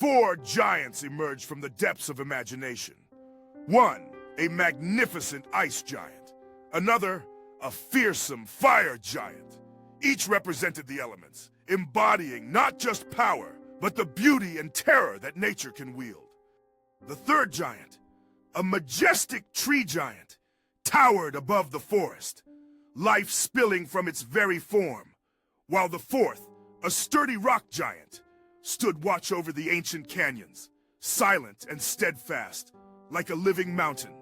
Four giants emerged from the depths of imagination. One, a magnificent ice giant. Another, a fearsome fire giant. Each represented the elements, embodying not just power, but the beauty and terror that nature can wield. The third giant, a majestic tree giant, towered above the forest, life spilling from its very form, while the fourth, a sturdy rock giant, stood watch over the ancient canyons, silent and steadfast, like a living mountain.